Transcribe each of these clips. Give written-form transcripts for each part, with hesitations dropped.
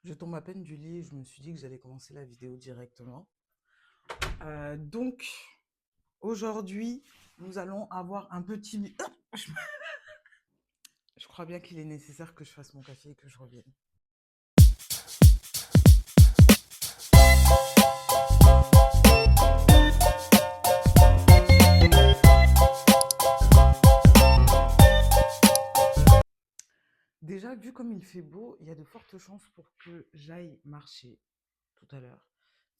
Je tombe à peine du lit et je me suis dit que j'allais commencer la vidéo directement. Donc, aujourd'hui, nous allons avoir un petit... Je crois bien qu'il est nécessaire que je fasse mon café et que je revienne. Déjà, vu comme il fait beau, il y a de fortes chances pour que j'aille marcher tout à l'heure.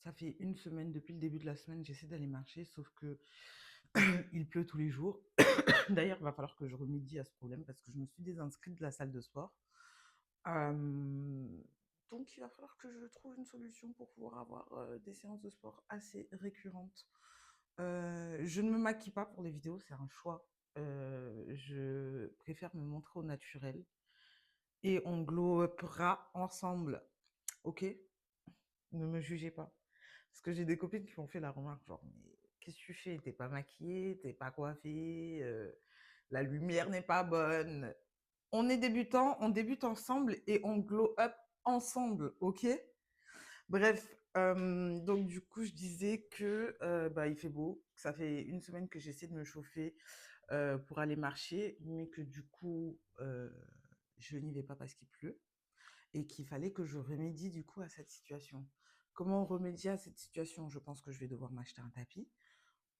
Ça fait une semaine, depuis le début de la semaine, j'essaie d'aller marcher, sauf que il pleut tous les jours. D'ailleurs, il va falloir que je remédie à ce problème parce que je me suis désinscrite de la salle de sport. Donc, il va falloir que je trouve une solution pour pouvoir avoir des séances de sport assez récurrentes. Je ne me maquille pas pour les vidéos, c'est un choix. Je préfère me montrer au naturel et on glow upera ensemble. Ok? Ne me jugez pas. Parce que j'ai des copines qui m'ont fait la remarque, genre, mais qu'est-ce que tu fais? T'es pas maquillée, t'es pas coiffée, la lumière n'est pas bonne. On est débutants, on débute ensemble et on glow up ensemble, ok? Bref, donc du coup, je disais que bah, il fait beau, que ça fait une semaine que j'essaie de me chauffer pour aller marcher, mais que du coup, je n'y vais pas parce qu'il pleut et qu'il fallait que je remédie du coup à cette situation. Comment remédier à cette situation? Je pense que je vais devoir m'acheter un tapis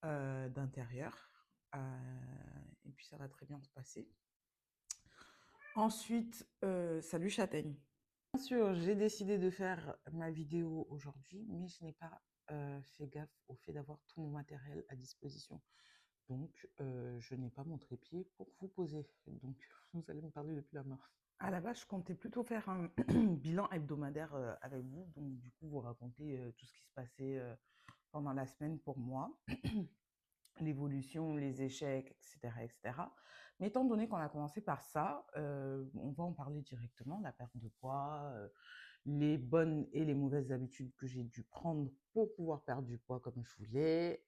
d'intérieur et puis ça va très bien se passer. Ensuite, salut Châtaigne. Bien sûr, j'ai décidé de faire ma vidéo aujourd'hui, mais je n'ai pas fait gaffe au fait d'avoir tout mon matériel à disposition. Donc, je n'ai pas mon trépied pour vous poser. Donc, vous allez me parler depuis la mort. À la base, je comptais plutôt faire un bilan hebdomadaire avec vous. Donc, du coup, vous raconter tout ce qui se passait pendant la semaine pour moi. L'évolution, les échecs, etc., etc. Mais étant donné qu'on a commencé par ça, on va en parler directement, la perte de poids, les bonnes et les mauvaises habitudes que j'ai dû prendre pour pouvoir perdre du poids comme je voulais,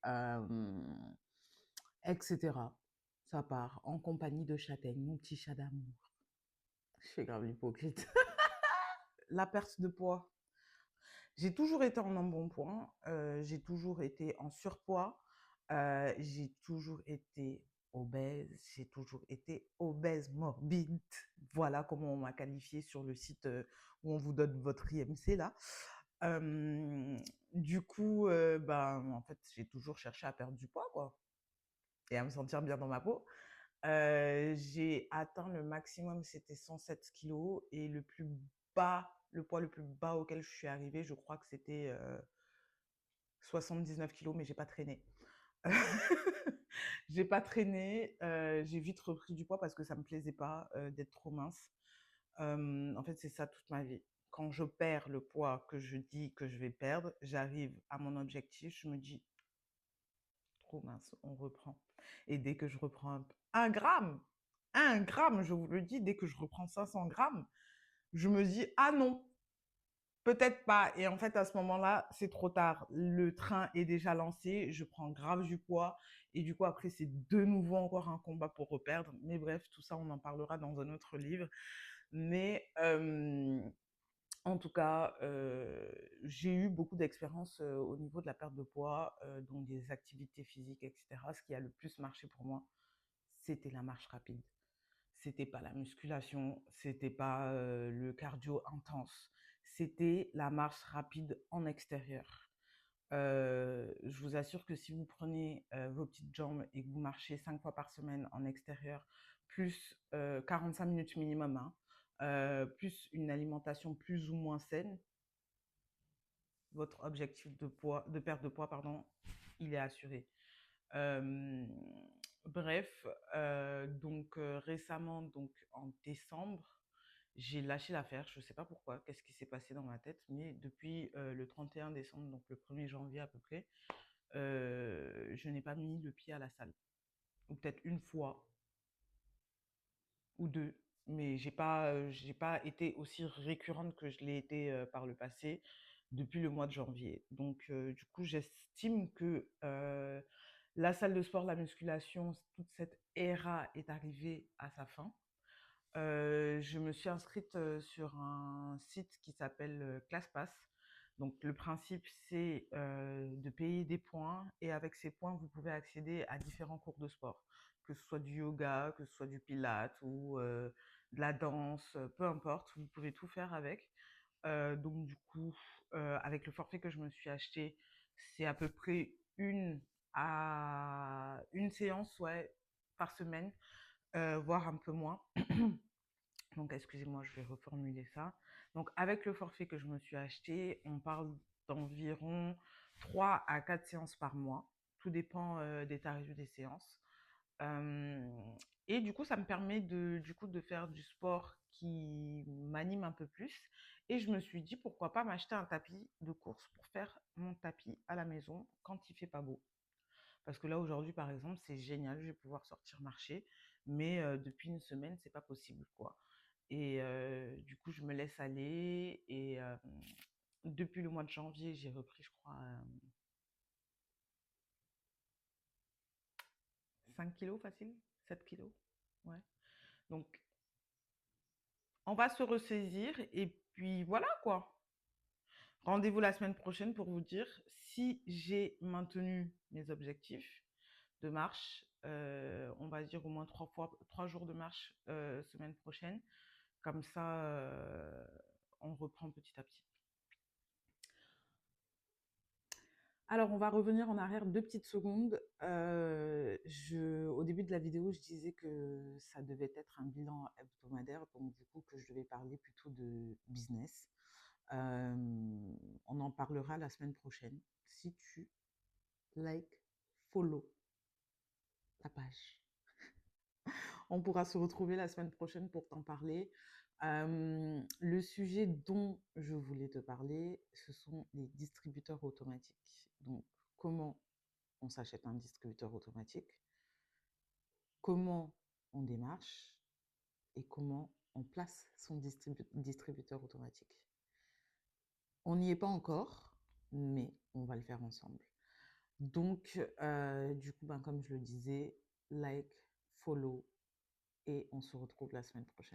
etc. Ça part en compagnie de Châtaigne, mon petit chat d'amour. Je fais grave l'hypocrite. La perte de poids. J'ai toujours été en embonpoint, j'ai toujours été en surpoids, j'ai toujours été obèse, j'ai toujours été obèse morbide. Voilà comment on m'a qualifiée sur le site où on vous donne votre IMC là. Du coup, ben, en fait, j'ai toujours cherché à perdre du poids, quoi, et à me sentir bien dans ma peau. J'ai atteint le maximum, c'était 107 kilos, et le plus bas, le poids le plus bas auquel je suis arrivée, je crois que c'était 79 kilos, mais j'ai pas traîné. J'ai pas traîné, j'ai vite repris du poids parce que ça me plaisait pas d'être trop mince. En fait, c'est ça toute ma vie. Quand je perds le poids que je dis que je vais perdre, j'arrive à mon objectif, je me dis trop mince, on reprend. Et dès que je reprends un gramme, je vous le dis, dès que je reprends 500 grammes, je me dis ah non, peut-être pas. Et en fait, à ce moment-là, c'est trop tard. Le train est déjà lancé, je prends grave du poids. Et du coup, après, c'est de nouveau encore un combat pour reperdre. Mais bref, tout ça, on en parlera dans un autre livre. Mais en tout cas, j'ai eu beaucoup d'expérience au niveau de la perte de poids, donc des activités physiques, etc. Ce qui a le plus marché pour moi, c'était la marche rapide. C'était pas la musculation, c'était pas le cardio intense, c'était la marche rapide en extérieur. Je vous assure que si vous prenez vos petites jambes et que vous marchez 5 fois par semaine en extérieur, plus 45 minutes minimum, hein, plus une alimentation plus ou moins saine, votre objectif de perte de poids, pardon, il est assuré. Euh, Bref, donc récemment, donc en décembre, j'ai lâché l'affaire. Je ne sais pas pourquoi, qu'est-ce qui s'est passé dans ma tête, mais depuis le 31 décembre, donc le 1er janvier à peu près, je n'ai pas mis le pied à la salle. Ou peut-être une fois ou deux, mais j'ai pas été aussi récurrente que je l'ai été par le passé depuis le mois de janvier. Donc, du coup, j'estime que la salle de sport, la musculation, toute cette ère est arrivée à sa fin. Je me suis inscrite sur un site qui s'appelle ClassPass. Donc, le principe, c'est de payer des points et avec ces points, vous pouvez accéder à différents cours de sport, que ce soit du yoga, que ce soit du pilates ou de la danse, peu importe, vous pouvez tout faire avec. Donc, du coup, avec le forfait que je me suis acheté, c'est à peu près une séance, ouais, par semaine, voire un peu moins. Donc, excusez-moi, je vais reformuler ça. Donc, avec le forfait que je me suis acheté, on parle d'environ 3 à 4 séances par mois. Tout dépend des tarifs des séances. Euh, et du coup, ça me permet de faire du sport qui m'anime un peu plus. Et je me suis dit, pourquoi pas m'acheter un tapis de course pour faire mon tapis à la maison quand il fait pas beau. Parce que là, aujourd'hui, par exemple, c'est génial, je vais pouvoir sortir marcher, mais depuis une semaine, c'est pas possible, quoi. Et du coup, je me laisse aller. Et depuis le mois de janvier, j'ai repris, je crois, 5 kilos facile, 7 kilos. Ouais. Donc, on va se ressaisir et puis voilà, quoi. Rendez-vous la semaine prochaine pour vous dire si j'ai maintenu mes objectifs de marche. On va dire au moins 3 jours de marche semaine prochaine. Comme ça, on reprend petit à petit. Alors, on va revenir en arrière 2 petites secondes. Au début de la vidéo, je disais que ça devait être un bilan hebdomadaire, donc du coup que je devais parler plutôt de business. On en parlera la semaine prochaine. Si tu like, follow la page. On pourra se retrouver la semaine prochaine pour t'en parler. Le sujet dont je voulais te parler, ce sont les distributeurs automatiques. Donc, comment on s'achète un distributeur automatique, comment on démarche et comment on place son distributeur automatique. On n'y est pas encore, mais on va le faire ensemble. Donc, du coup, comme je le disais, like, follow et on se retrouve la semaine prochaine.